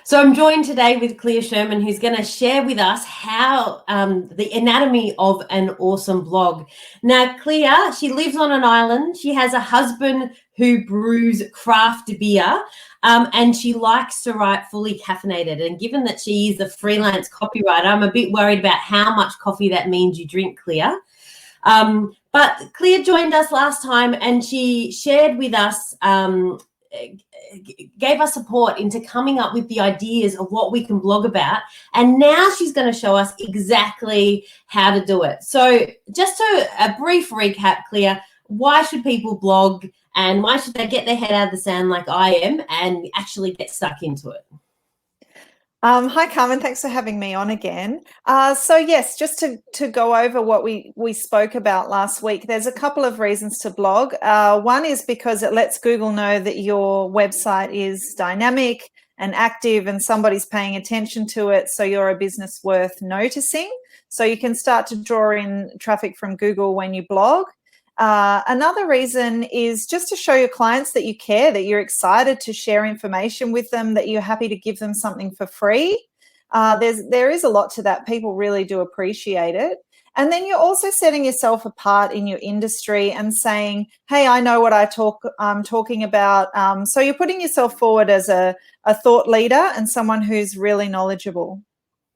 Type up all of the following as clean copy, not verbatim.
So I'm joined today with Clea Sherman, who's going to share with us how the anatomy of an awesome blog. Now, Clea, she lives on an island. She has a husband who brews craft beer, and she likes to write fully caffeinated. And given that she is a freelance copywriter, I'm a bit worried about how much coffee that means you drink, Clea. But Clea joined us last time and she shared with us, gave us support into coming up with the ideas of what we can blog about. And now she's going to show us exactly how to do it. So just a brief recap, Clea, why should people blog and why should they get their head out of the sand like I am and actually get stuck into it? Hi, Carmen. Thanks for having me on again. So yes, just to go over what we spoke about last week, there's a couple of reasons to blog. One is because it lets Google know that your website is dynamic and active and somebody's paying attention to it, so you're a business worth noticing. So you can start to draw in traffic from Google when you blog. Another reason is just to show your clients that you care, that you're excited to share information with them, that you're happy to give them something for free. There is a lot to that. People really do appreciate it. And then you're also setting yourself apart in your industry and saying, hey, I know what I'm talking about. So you're putting yourself forward as a thought leader and someone who's really knowledgeable.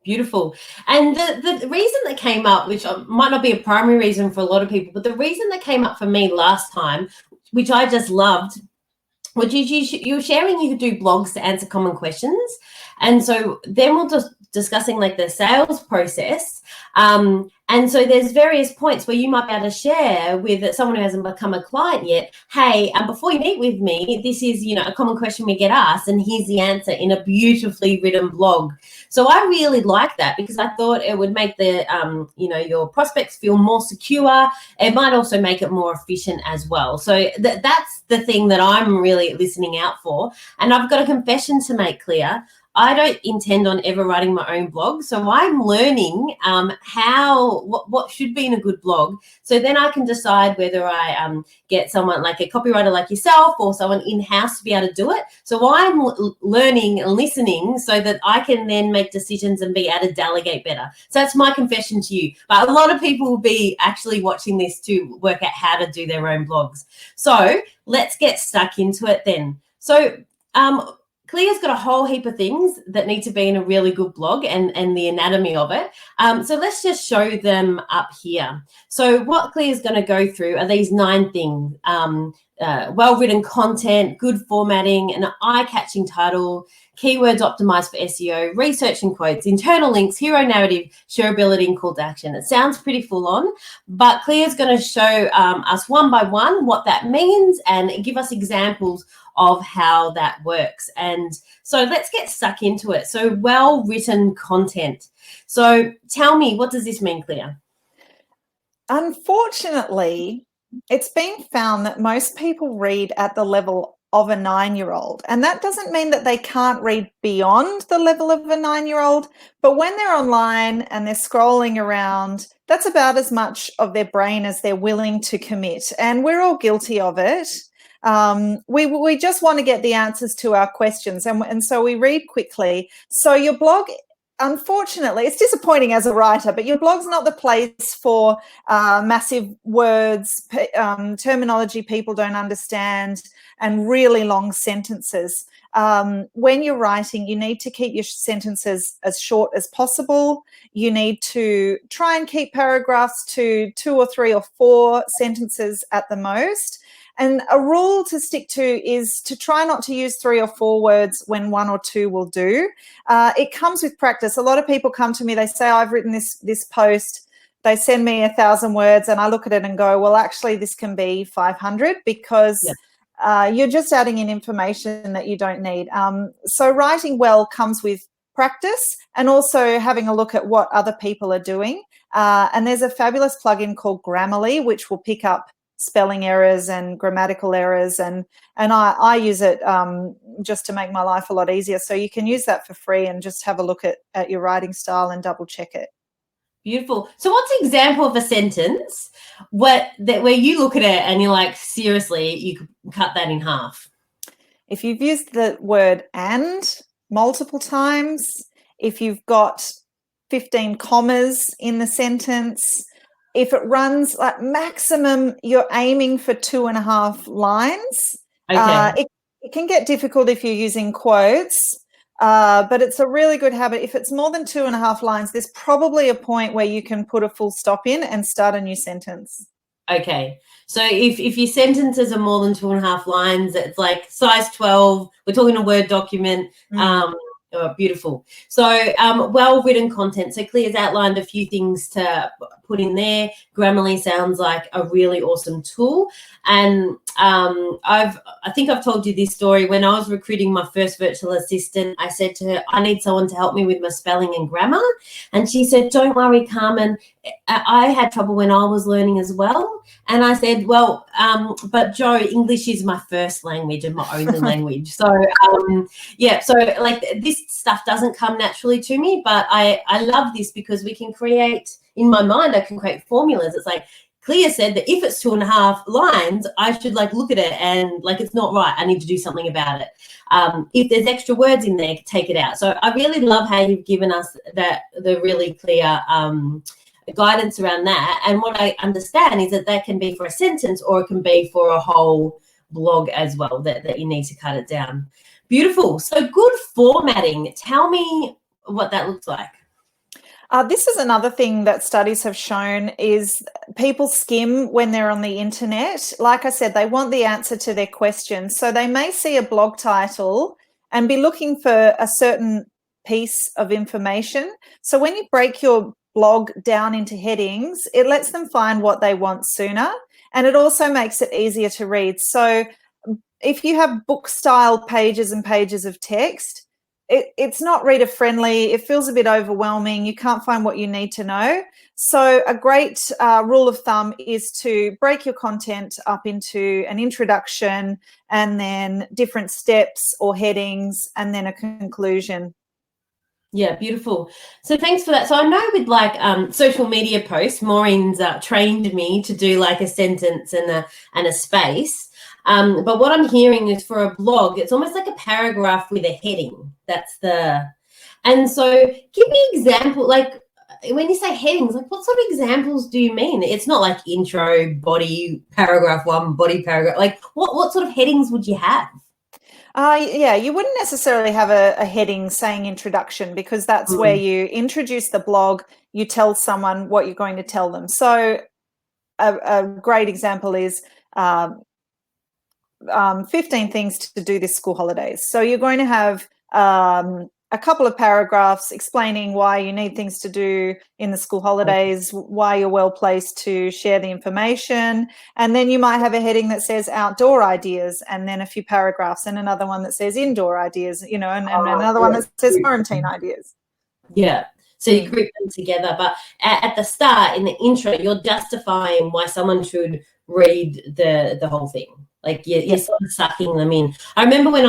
Beautiful. And the reason that came up, which might not be a primary reason for a lot of people, but the reason that came up for me last time, which I just loved, was you were sharing you could do blogs to answer common questions. And so then we're just discussing like the sales process. And so there's various points where you might be able to share with someone who hasn't become a client yet. Hey, before you meet with me, this is, a common question we get asked, and here's the answer in a beautifully written blog. So I really like that because I thought it would make the, your prospects feel more secure. It might also make it more efficient as well. So that's the thing that I'm really listening out for. And I've got a confession to make, Clea. I don't intend on ever writing my own blog. So I'm learning what should be in a good blog. So then I can decide whether I get someone like a copywriter like yourself or someone in-house to be able to do it. So I'm learning and listening so that I can then make decisions and be able to delegate better. So that's my confession to you. But a lot of people will be actually watching this to work out how to do their own blogs. So let's get stuck into it then. So Clea's got a whole heap of things that need to be in a really good blog and the anatomy of it. So let's just show them up here. So what Clea's going to go through are these 9 things. Well-written content, good formatting, an eye-catching title, keywords optimized for SEO, research and quotes, internal links, hero narrative, shareability, and call to action. It sounds pretty full on, but Clea's going to show us one by one what that means and give us examples of how that works. And so let's get stuck into it. So well-written content. So tell me, what does this mean, Clea? Unfortunately, it's been found that most people read at the level of a 9-year-old. And that doesn't mean that they can't read beyond the level of a 9-year-old. But when they're online and they're scrolling around, that's about as much of their brain as they're willing to commit. And we're all guilty of it. We just want to get the answers to our questions, and so we read quickly. So your blog, unfortunately, it's disappointing as a writer, but your blog's not the place for massive words, terminology people don't understand, and really long sentences. When you're writing, you need to keep your sentences as short as possible. You need to try and keep paragraphs to 2 or 3 or 4 sentences at the most. And a rule to stick to is to try not to use 3 or 4 words when 1 or 2 will do. It comes with practice. A lot of people come to me, they say, I've written this post. They send me 1,000 words and I look at it and go, well, actually, this can be 500 because you're just adding in information that you don't need. So writing well comes with practice and also having a look at what other people are doing. And there's a fabulous plugin called Grammarly, which will pick up spelling errors and grammatical errors, and I use it just to make my life a lot easier. So you can use that for free and just have a look at your writing style and double check it. Beautiful. So what's an example of a sentence where you look at it and you're like, seriously, you could cut that in half? If you've used the word and multiple times, if you've got 15 commas in the sentence, if it runs like maximum, you're aiming for 2.5 lines. Okay. It can get difficult if you're using quotes, but it's a really good habit. If it's more than 2.5 lines, there's probably a point where you can put a full stop in and start a new sentence. Okay. So if your sentences are more than 2.5 lines, it's like size 12. We're talking a Word document. Oh, beautiful. So well-written content. So Clear's outlined a few things to put in there. Grammarly sounds like a really awesome tool. And I think I've told you this story. When I was recruiting my first virtual assistant, I said to her, I need someone to help me with my spelling and grammar. And she said, don't worry, Carmen. I had trouble when I was learning as well. And I said, well, but Jo, English is my first language and my only language. So, yeah, so like this stuff doesn't come naturally to me, but I love this because we can create, in my mind, I can create formulas. It's like Clea said that if it's 2.5 lines, I should like look at it and like it's not right. I need to do something about it. If there's extra words in there, take it out. So I really love how you've given us the really clear guidance around that. And what I understand is that can be for a sentence or it can be for a whole blog as well, that you need to cut it down. Beautiful. So good formatting. Tell me what that looks like. This is another thing that studies have shown is people skim when they're on the internet. Like I said, they want the answer to their question. So they may see a blog title and be looking for a certain piece of information. So when you break your blog down into headings, it lets them find what they want sooner. And it also makes it easier to read. So if you have book style pages and pages of text, it's not reader friendly. It feels a bit overwhelming. You can't find what you need to know. So a great rule of thumb is to break your content up into an introduction and then different steps or headings and then a conclusion. Yeah, beautiful. So thanks for that. So I know with like social media posts, Maureen's trained me to do like a sentence and a space. But what I'm hearing is for a blog, it's almost like a paragraph with a heading. And so give me an example, like when you say headings, like what sort of examples do you mean? It's not like intro, body, paragraph 1, body, paragraph. Like what sort of headings would you have? Yeah, you wouldn't necessarily have a heading saying introduction because that's where you introduce the blog, you tell someone what you're going to tell them. So a great example is 15 things to do this school holidays. So you're going to have a couple of paragraphs explaining why you need things to do in the school holidays, why you're well placed to share the information. And then you might have a heading that says outdoor ideas and then a few paragraphs and another one that says indoor ideas, and another one that says quarantine ideas. Yeah. So you group them together. But at the start, in the intro, you're justifying why someone should read the whole thing. Like you're sort of sucking them in. I remember when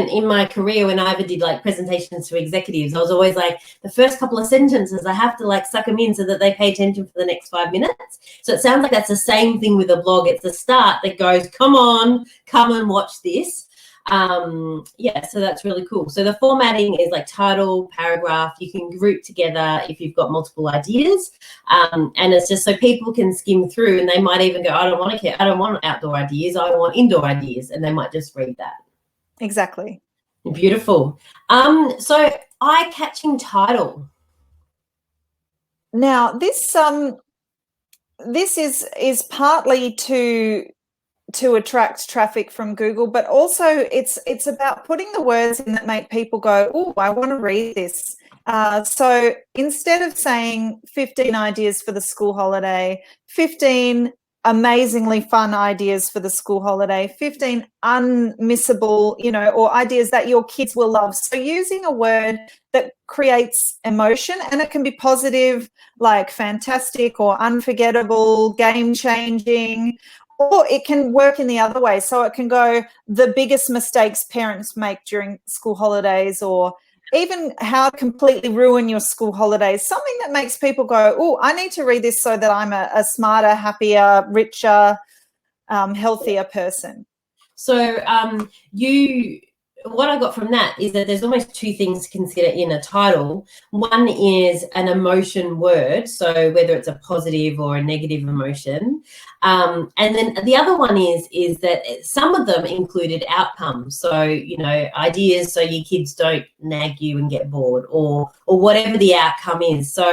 in my career, when I ever did like presentations to executives, I was always like, the first couple of sentences, I have to like suck them in so that they pay attention for the next 5 minutes. So it sounds like that's the same thing with a blog. It's the start that goes, come on, come and watch this. Yeah, so that's really cool. So the formatting is like title, paragraph. You can group together if you've got multiple ideas, and it's just so people can skim through and they might even go, I don't want outdoor ideas, I want indoor ideas, and they might just read that. Exactly. Beautiful. So eye-catching title. Now this is partly to attract traffic from Google, but also it's about putting the words in that make people go, oh, I want to read this. So instead of saying 15 ideas for the school holiday, 15 amazingly fun ideas for the school holiday, 15 unmissable, or ideas that your kids will love. So using a word that creates emotion, and it can be positive, like fantastic or unforgettable, game-changing, or it can work in the other way. So it can go the biggest mistakes parents make during school holidays, or even how to completely ruin your school holidays, something that makes people go, oh, I need to read this so that I'm a smarter, happier, richer, healthier person. So you what I got from that is that there's almost two things to consider in a title. One is an emotion word, so whether it's a positive or a negative emotion. And then the other one is that some of them included outcomes. So, you know, ideas so your kids don't nag you and get bored, or whatever the outcome is. So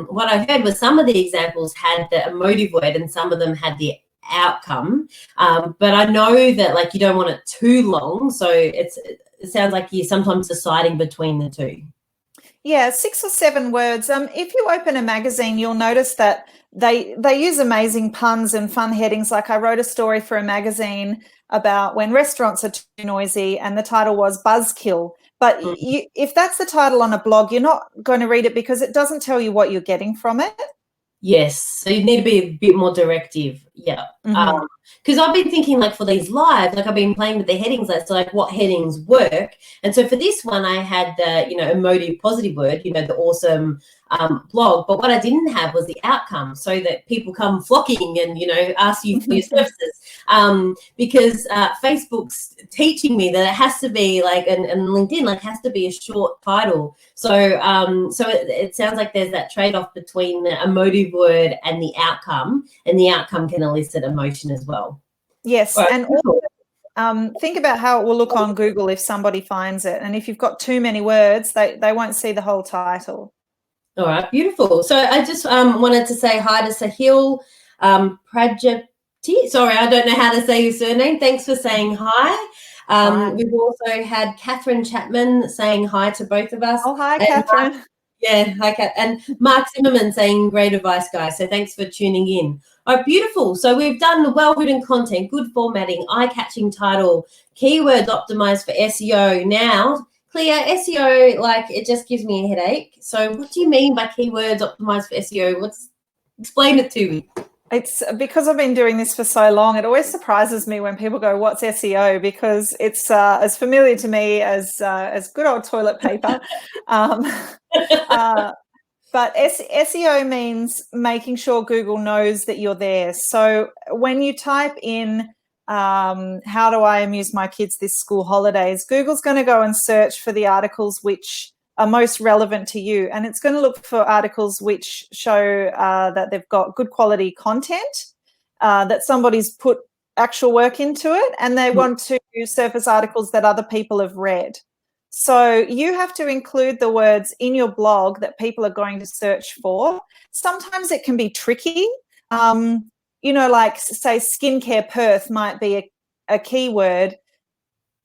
what I heard was some of the examples had the emotive word and some of them had the outcome, but I know that like you don't want it too long, so it sounds like you're sometimes deciding between the two. Yeah, 6 or 7 words. If you open a magazine, you'll notice that they use amazing puns and fun headings. Like I wrote a story for a magazine about when restaurants are too noisy, and the title was Buzzkill. But if that's the title on a blog, you're not going to read it because it doesn't tell you what you're getting from it. Yes, so you need to be a bit more directive. Yeah. Because I've been thinking like for these live, like I've been playing with the headings list, like what headings work. And so for this one, I had the, you know, emotive positive word, you know, the awesome blog. But what I didn't have was the outcome, so that people come flocking and, you know, ask you for your services. Because Facebook's teaching me that it has to be like, and LinkedIn, like has to be a short title. So it sounds like there's that trade-off between the emotive word and the outcome can elicit emotion as well. Yes, right. And also, think about how it will look on Google if somebody finds it. And if you've got too many words, they won't see the whole title. All right, beautiful. So I just wanted to say hi to Sahil Prajapati. Sorry, I don't know how to say your surname. Thanks for saying hi. We've also had Catherine Chapman saying hi to both of us. Oh, hi, Catherine. Hi, Kat. And Mark Zimmerman saying great advice, guys. So thanks for tuning in. All right, beautiful. So we've done well-written content, good formatting, eye-catching title, keywords optimized for SEO. Now, Clea, SEO, like it just gives me a headache. So what do you mean by keywords optimized for SEO? Explain it to me. It's because I've been doing this for so long. It always surprises me when people go, "What's SEO?" Because it's as familiar to me as good old toilet paper. But SEO means making sure Google knows that you're there. So when you type in how do I amuse my kids this school holidays, Google's going to go and search for the articles which are most relevant to you. And it's going to look for articles which show that they've got good quality content, that somebody's put actual work into it, and they want to surface articles that other people have read. So you have to include the words in your blog that people are going to search for. Sometimes it can be tricky. You know, like say skincare Perth might be a keyword.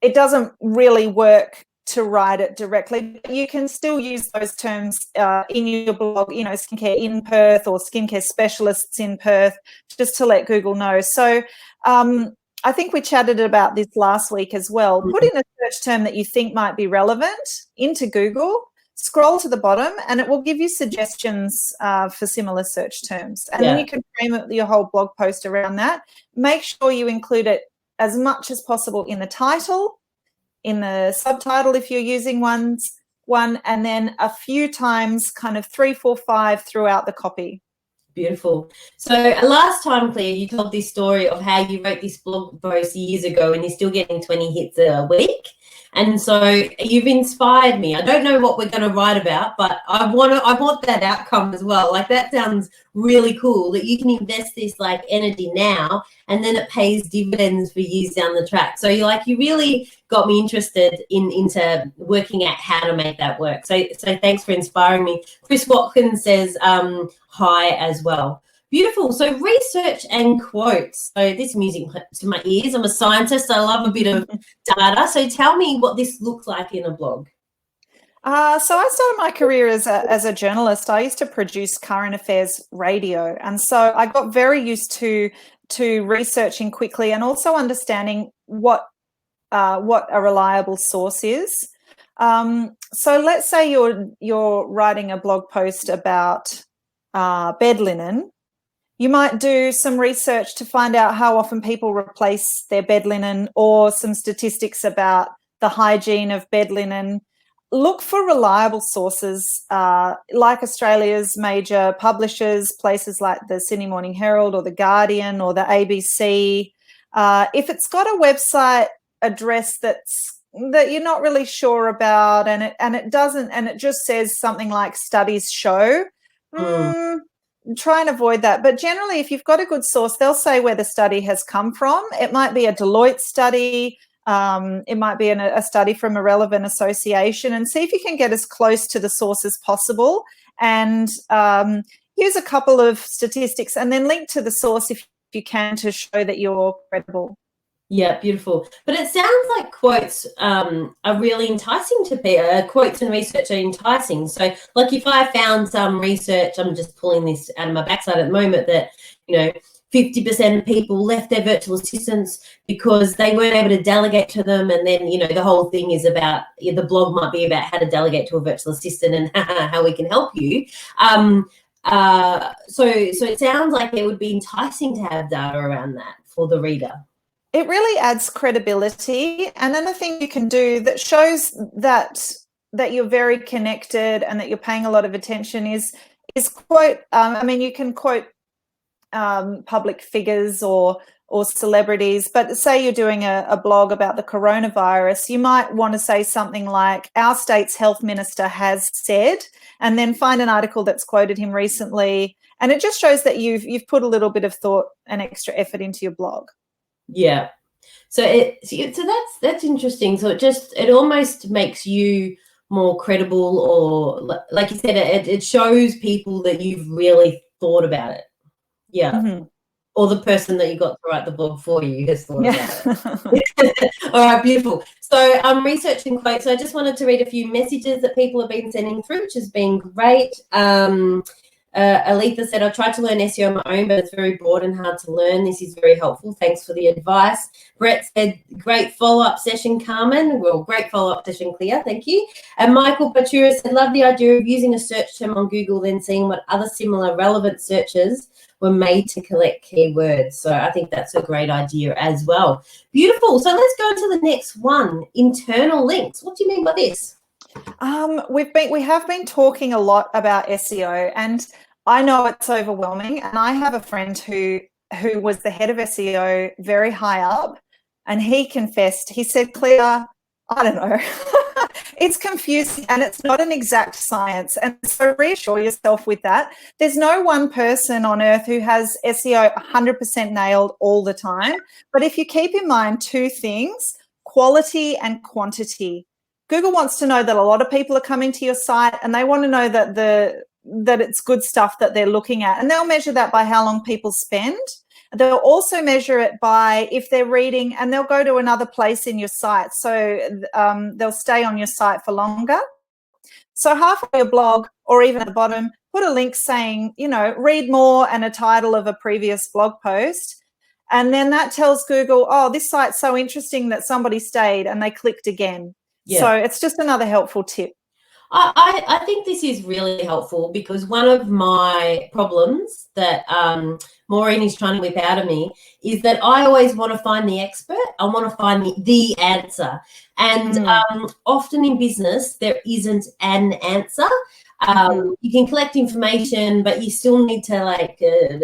It doesn't really work to write it directly. You can still use those terms in your blog, you know, skincare in Perth or skincare specialists in Perth, just to let Google know. So I think we chatted about this last week as well. Put in a search term that you think might be relevant into Google, scroll to the bottom, and it will give you suggestions for similar search terms. And then you can frame your whole blog post around that. Make sure you include it as much as possible in the title, in the subtitle if you're using one, and then a few times, kind of 3, 4, 5 throughout the copy. Beautiful. So last time, Claire, you told this story of how you wrote this blog post years ago and you're still getting 20 hits a week. And so you've inspired me. I don't know what we're going to write about, but I want that outcome as well. Like that sounds really cool, that you can invest this like energy now and then it pays dividends for years down the track. So you really got me interested into working out how to make that work. So thanks for inspiring me. Chris Watkins says hi as well. Beautiful. So research and quotes. So this music to my ears. I'm a scientist. I love a bit of data. So tell me what this looks like in a blog. So I started my career as a journalist. I used to produce current affairs radio, and so I got very used to researching quickly and also understanding what a reliable source is. So let's say you're writing a blog post about bed linen. You might do some research to find out how often people replace their bed linen, or some statistics about the hygiene of bed linen. Look for reliable sources like Australia's major publishers, places like the Sydney Morning Herald or the Guardian or the ABC. If it's got a website address that's that you're not really sure about, and it just says something like studies show, try and avoid that. But generally, if you've got a good source, they'll say where the study has come from. It might be a Deloitte study. It might be a study from a relevant association, and see if you can get as close to the source as possible, and use a couple of statistics and then link to the source if you can to show that you're credible. Yeah, beautiful. But it sounds like quotes are really enticing to people. Quotes and research are enticing. So, like, if I found some research, I'm just pulling this out of my backside at the moment, that, 50% of people left their virtual assistants because they weren't able to delegate to them. And then, the whole thing is about, the blog might be about how to delegate to a virtual assistant and how we can help you. So it sounds like it would be enticing to have data around that for the reader. It really adds credibility. And another thing you can do that shows that you're very connected and that you're paying a lot of attention is quote. You can quote public figures or celebrities, but say you're doing a blog about the coronavirus, you might want to say something like, our state's health minister has said, and then find an article that's quoted him recently. And it just shows that you've put a little bit of thought and extra effort into your blog. Yeah. So that's interesting. So it almost makes you more credible, or like you said, it shows people that you've really thought about it. Yeah. Mm-hmm. Or the person that you got to write the blog for you has thought about it. All right, beautiful. So I'm researching quotes. So I just wanted to read a few messages that people have been sending through, which has been great. Aletha said, I tried to learn SEO on my own, but it's very broad and hard to learn. This is very helpful. Thanks for the advice. Brett said, great follow-up session, Carmen. Well, great follow-up session, Clear. Thank you. And Michael Patura said, love the idea of using a search term on Google, then seeing what other similar relevant searches were made to collect keywords. So I think that's a great idea as well. Beautiful. So let's go to the next one, internal links. What do you mean by this? We have been talking a lot about SEO, and I know it's overwhelming. And I have a friend who was the head of SEO very high up, and he confessed. He said, Claire, I don't know. It's confusing and it's not an exact science. And so reassure yourself with that. There's no one person on earth who has SEO 100% nailed all the time. But if you keep in mind two things, quality and quantity. Google wants to know that a lot of people are coming to your site, and they want to know that it's good stuff that they're looking at. And they'll measure that by how long people spend. They'll also measure it by if they're reading, and they'll go to another place in your site. So they'll stay on your site for longer. So half of your blog, or even at the bottom, put a link saying, read more, and a title of a previous blog post. And then that tells Google, oh, this site's so interesting that somebody stayed and they clicked again. Yeah. So it's just another helpful tip. I think this is really helpful, because one of my problems that Maureen is trying to whip out of me is that I always want to find the expert. I want to find the answer. And often in business, there isn't an answer. You can collect information, but you still need to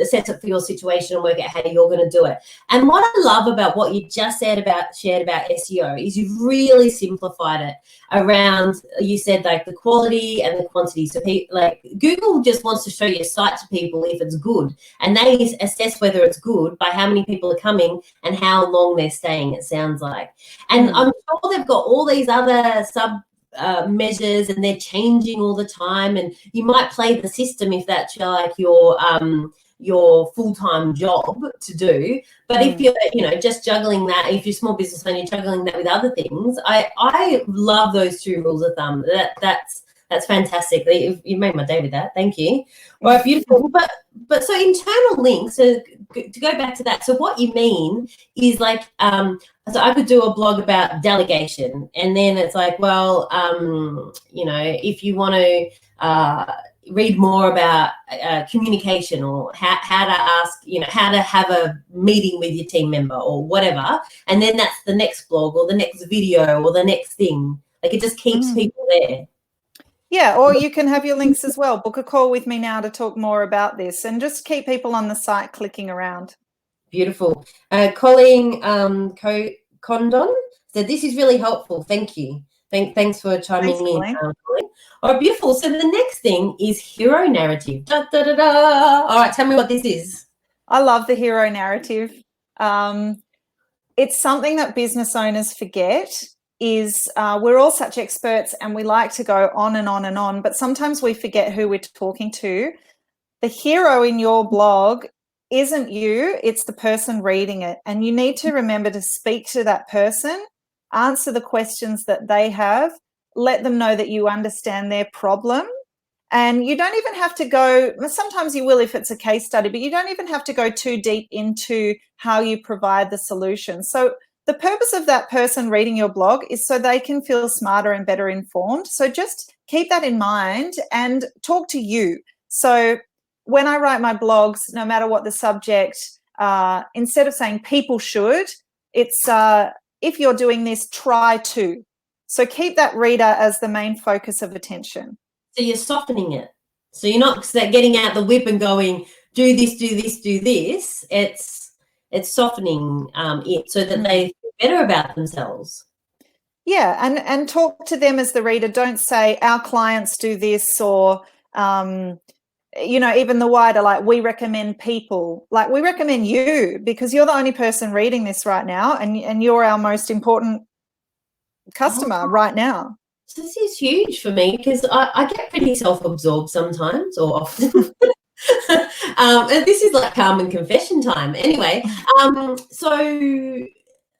assess it for your situation and work out how you're going to do it. And what I love about what you just shared about SEO is you've really simplified it around, you said, like, the quality and the quantity. So Google just wants to show your site to people if it's good, and they assess whether it's good by how many people are coming and how long they're staying, it sounds like. And I'm sure they've got all these other measures, and they're changing all the time, and you might play the system if that's like your full-time job to do. But if you're just juggling that, if you're a small business and you're juggling that with other things, I love those two rules of thumb. That's fantastic. You made my day with that. Thank you. Right, beautiful. But so internal links, so to go back to that, so what you mean is like, so I could do a blog about delegation, and then it's like, well, if you want to read more about communication, or how to ask, how to have a meeting with your team member or whatever, and then that's the next blog or the next video or the next thing. Like, it just keeps people there. Yeah, or you can have your links as well. Book a call with me now to talk more about this, and just keep people on the site clicking around. Beautiful. Colleen Condon So this is really helpful. Thank you. Thanks for chiming in. Colleen. All right, beautiful. So the next thing is hero narrative. Da, da, da, da. All right, tell me what this is. I love the hero narrative. It's something that business owners forget is we're all such experts and we like to go on and on and on, but sometimes we forget who we're talking to. The hero in your blog isn't you, it's the person reading it. And you need to remember to speak to that person, answer the questions that they have, let them know that you understand their problem. And you don't even have to go, sometimes you will if it's a case study, but you don't even have to go too deep into how you provide the solution. So the purpose of that person reading your blog is so they can feel smarter and better informed. So just keep that in mind and talk to you. So when I write my blogs, no matter what the subject, instead of saying people should, it's if you're doing this, try to. So keep that reader as the main focus of attention. So you're softening it. So you're not getting out the whip and going, do this, do this, do this. It's softening it so that they feel better about themselves. Yeah, and talk to them as the reader. Don't say our clients do this, or even the wider, like we recommend people. Like we recommend you because you're the only person reading this right now, and you're our most important customer right now. So this is huge for me because I get pretty self-absorbed sometimes, or often. And this is like Carmen confession time. Anyway, so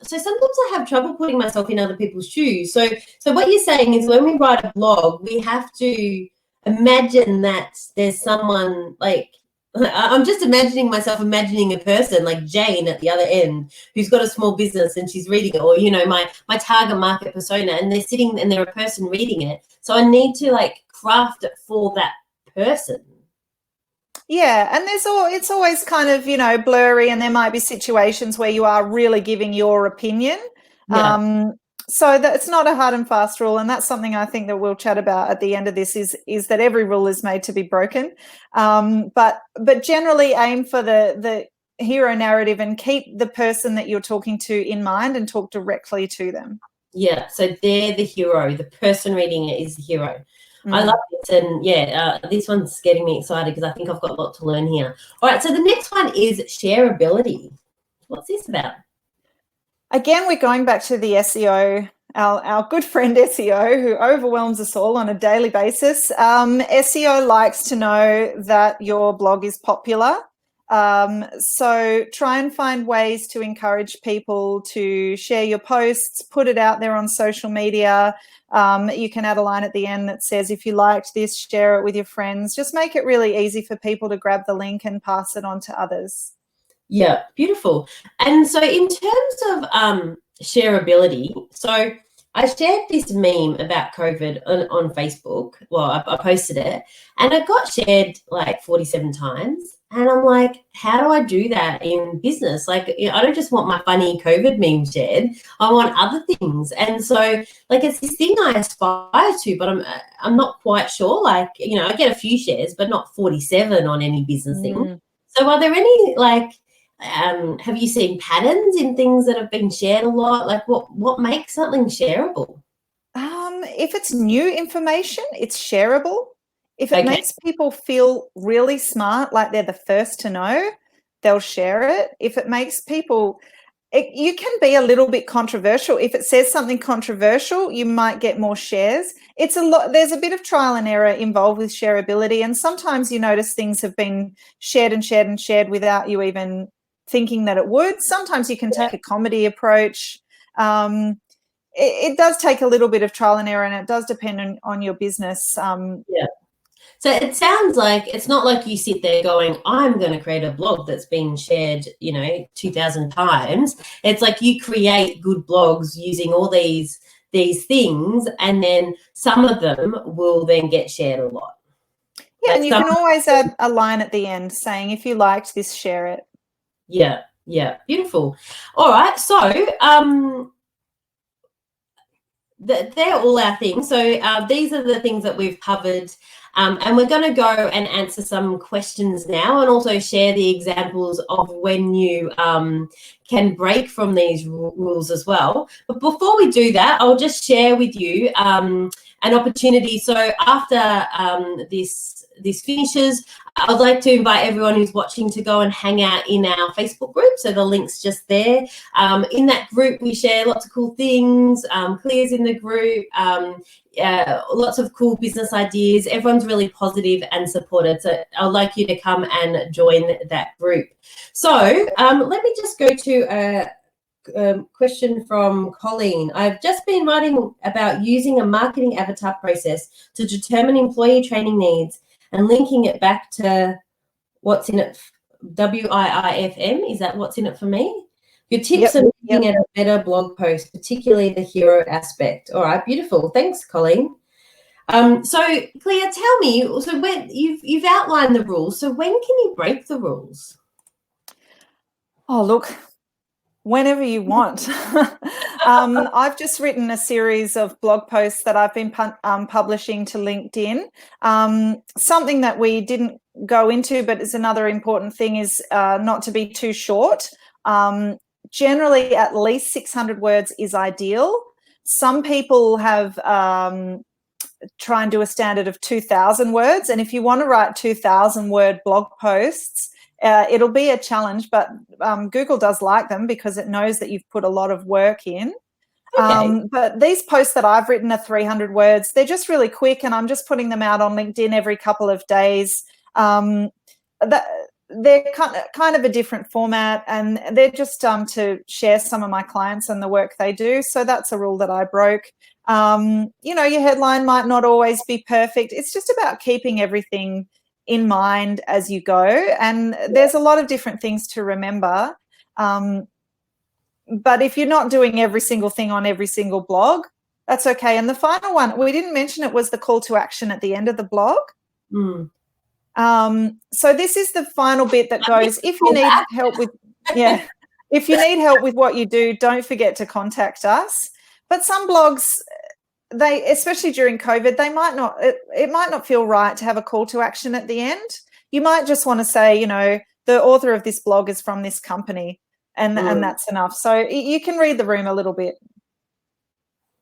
sometimes I have trouble putting myself in other people's shoes. So what you're saying is when we write a blog, we have to imagine that there's someone like, I'm just imagining a person like Jane at the other end who's got a small business and she's reading it, or my target market persona, and they're sitting and they're a person reading it. So I need to like craft it for that person. Yeah, and it's always kind of blurry, and there might be situations where you are really giving your opinion. Yeah. So that it's not a hard and fast rule, and that's something I think that we'll chat about at the end of this is that every rule is made to be broken. But generally aim for the hero narrative and keep the person that you're talking to in mind and talk directly to them. Yeah, so they're the hero. The person reading it is the hero. I love this, and this one's getting me excited because I think I've got a lot to learn here. All right, so the next one is shareability. What's this about? Again, we're going back to the SEO, our good friend SEO, who overwhelms us all on a daily basis. SEO likes to know that your blog is popular. So try and find ways to encourage people to share your posts, put it out there on social media. You can add a line at the end that says, if you liked this, share it with your friends. Just make it really easy for people to grab the link and pass it on to others. Yeah, beautiful. And so in terms of shareability, so I shared this meme about COVID on Facebook. Well, I posted it and it got shared like 47 times. And I'm like, how do I do that in business? Like, I don't just want my funny COVID meme shared. I want other things. And so, like, it's this thing I aspire to, but I'm not quite sure. Like, I get a few shares, but not 47 on any business thing. So are there any, like, have you seen patterns in things that have been shared a lot? Like what makes something shareable? If it's new information, it's shareable. If it makes people feel really smart, like they're the first to know, they'll share it. If it makes people, you can be a little bit controversial. If it says something controversial, you might get more shares. It's a lot. There's a bit of trial and error involved with shareability, and sometimes you notice things have been shared and shared and shared without you even thinking that it would. Sometimes you can take a comedy approach. It does take a little bit of trial and error, and it does depend on your business. So it sounds like it's not like you sit there going, I'm going to create a blog that's been shared, 2,000 times. It's like you create good blogs using all these things, and then some of them will then get shared a lot. Yeah, and you can always add a line at the end saying, if you liked this, share it. Yeah, beautiful. All right, so they're all our things. So these are the things that we've covered And we're going to go and answer some questions now and also share the examples of when you can break from these rules as well. But before we do that, I'll just share with you an opportunity. So after this finishes, I'd like to invite everyone who's watching to go and hang out in our Facebook group. So the link's just there. In that group, we share lots of cool things. Clear's in the group. Lots of cool business ideas. Everyone's really positive and supported. So I'd like you to come and join that group. So let me just go to a question from Colleen. I've just been writing about using a marketing avatar process to determine employee training needs and linking it back to what's in it, WIIFM. Is that what's in it for me? Your tips on making it a better blog post, particularly the hero aspect. All right, beautiful. Thanks, Colleen. So, Clea, tell me, so when you've outlined the rules, so when can you break the rules? Oh, look, whenever you want. I've just written a series of blog posts that I've been publishing to LinkedIn. Something that we didn't go into, but is another important thing, is not to be too short. Generally, at least 600 words is ideal. Some people have try and do a standard of 2,000 words. And if you want to write 2,000 word blog posts, it'll be a challenge, but Google does like them because it knows that you've put a lot of work in. Okay. But these posts that I've written are 300 words. They're just really quick, and I'm just putting them out on LinkedIn every couple of days. They're kind of a different format, and they're just to share some of my clients and the work they do. So that's a rule that I broke. You know, your headline might not always be perfect. It's just about keeping everything in mind as you go. And there's a lot of different things to remember. But if you're not doing every single thing on every single blog, that's okay. And the final one, we didn't mention it, was the call to action at the end of the blog. So this is the final bit that goes, if you need help with, if you need help with what you do, don't forget to contact us. But some blogs, they, especially during COVID, they might not, it might not feel right to have a call to action at the end. You might just want to say, you know, the author of this blog is from this company, and that's enough. So you can read the room a little bit.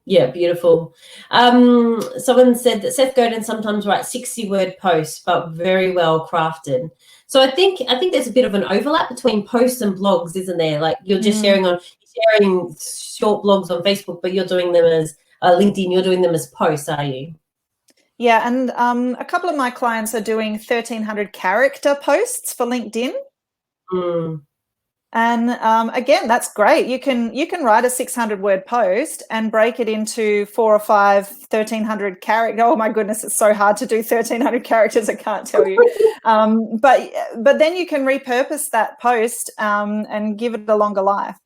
Yeah, beautiful. Someone said that Seth Godin sometimes writes 60-word posts, but very well crafted. So I think there's a bit of an overlap between posts and blogs, isn't there? Like you're just sharing short blogs on Facebook, but you're doing them as LinkedIn. You're doing them as posts, are you? Yeah, and a couple of my clients are doing 1,300 character posts for LinkedIn. And again, that's great. You can write a 600-word post and break it into 4 or 5 1,300 characters. Oh my goodness, it's so hard to do 1,300 characters. I can't tell you. But then you can repurpose that post and give it a longer life.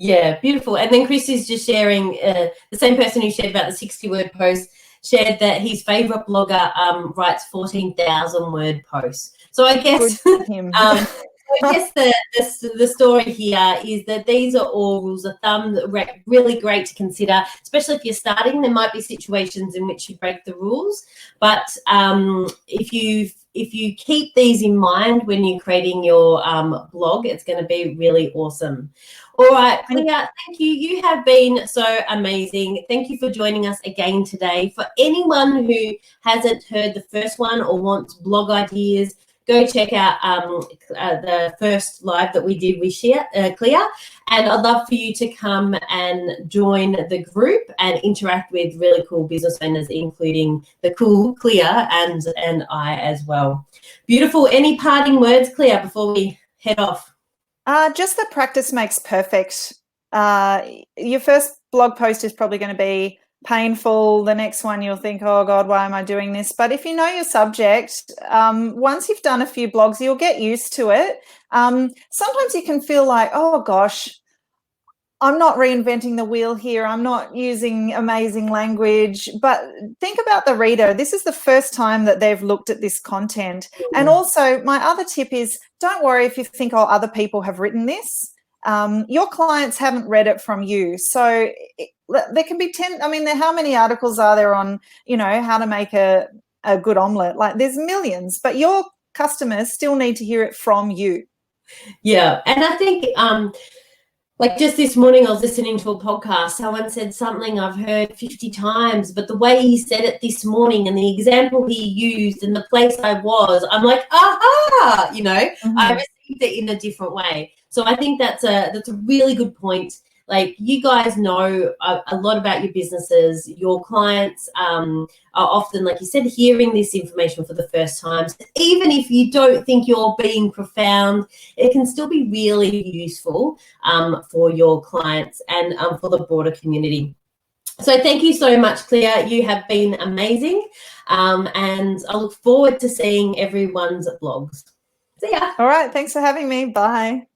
Yeah, beautiful. And then Chris is just sharing, the same person who shared about the 60-word post shared that his favorite blogger writes 14,000-word posts. So I guess I guess the story here is that these are all rules of thumb that are really great to consider, especially if you're starting. There might be situations in which you break the rules, but if you keep these in mind when you're creating your blog, it's going to be really awesome. All right, Clea, thank you. You have been so amazing. Thank you for joining us again today. For anyone who hasn't heard the first one or wants blog ideas, go check out the first live that we did with Clea, and I'd love for you to come and join the group and interact with really cool business owners, including the cool Clea and I as well. Beautiful. Any parting words, Clea, before we head off? Just that practice makes perfect. Your first blog post is probably going to be painful. The next one you'll think, oh God, why am I doing this? But if you know your subject, once you've done a few blogs, you'll get used to it. Sometimes you can feel like, oh gosh, I'm not reinventing the wheel here. I'm not using amazing language. But think about the reader. This is the first time that they've looked at this content. And also my other tip is, don't worry if you think, oh, other people have written this. Your clients haven't read it from you. So there can be 10, I mean, how many articles are there on, you know, how to make a a good omelette. Like there's millions, but your customers still need to hear it from you. Yeah. And I think, like just this morning, I was listening to a podcast. Someone said something I've heard 50 times, but the way he said it this morning and the example he used and the place I was, I'm like, aha, you know, I received it in a different way. So I think that's a really good point. Like you guys know a lot about your businesses. Your clients are often, like you said, hearing this information for the first time. So even if you don't think you're being profound, it can still be really useful for your clients and for the broader community. So thank you so much, Clea. You have been amazing. And I look forward to seeing everyone's blogs. See ya. All right. Thanks for having me. Bye.